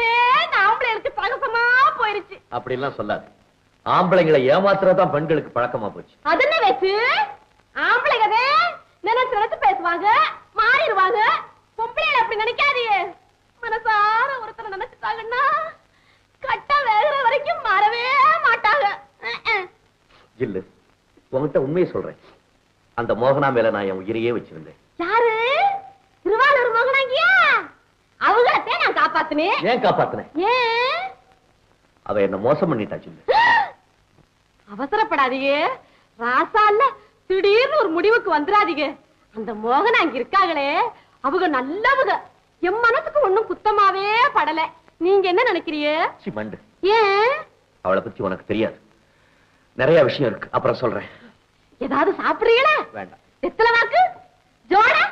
பார்த்ததுமே ஆம்பளைகளுக்கு பழக்கமா போயிருச்சு. அப்படி எல்லாம் சொல்லாது. ஆம்பளைங்களை ஏமாத்துறதான் பெண்களுக்கு பழக்கமா போச்சு. அது என்ன வச்சு ஆம்பளைகதே நினைச்சு நினைச்சு பேசுவாங்க, மாறிடுவாங்க. பொம்பளைகள் அப்படி நினைக்காதீங்க. மனசார ஒருத்தரை நினைச்சுட்டாங்கன்னா கட்ட வேகிற வரைக்கும் மாறவே மாட்டாங்க. இல்ல, உங்ககிட்ட உண்மையை சொல்றேன். அந்த மோகனா மேல நான் என் உயிரையே வச்சிருந்தேன். யாரு? திருவாளூர் மோகனாங்கியா? அவங்களத்தே நான் காப்பாத்தினேன். ஏன் காப்பாத்தினேன்? ஏன்? அவ என்ன மோசம் பண்ணிட்டா. சொல்லு. அவசரப்படாதீங்க ராசால, திடீர்னு ஒரு முடிவுக்கு வந்துடாதீங்க. அந்த மோகனாங்கி இருக்காங்களே, அவங்க நல்லவங்க. என் மனசுக்கு ஒண்ணும் குத்தமாவே படல. நீங்க என்ன நினைக்கிறீங்க? மண்டு. ஏன்? அவளை பத்தி உனக்கு தெரியாது. நிறைய விஷயம் இருக்கு, அப்புறம் சொல்றேன். ஏதாவது சாப்பிடுறீங்களா? வேண்டாம். எத்தனை வாக்கு? ஜோடா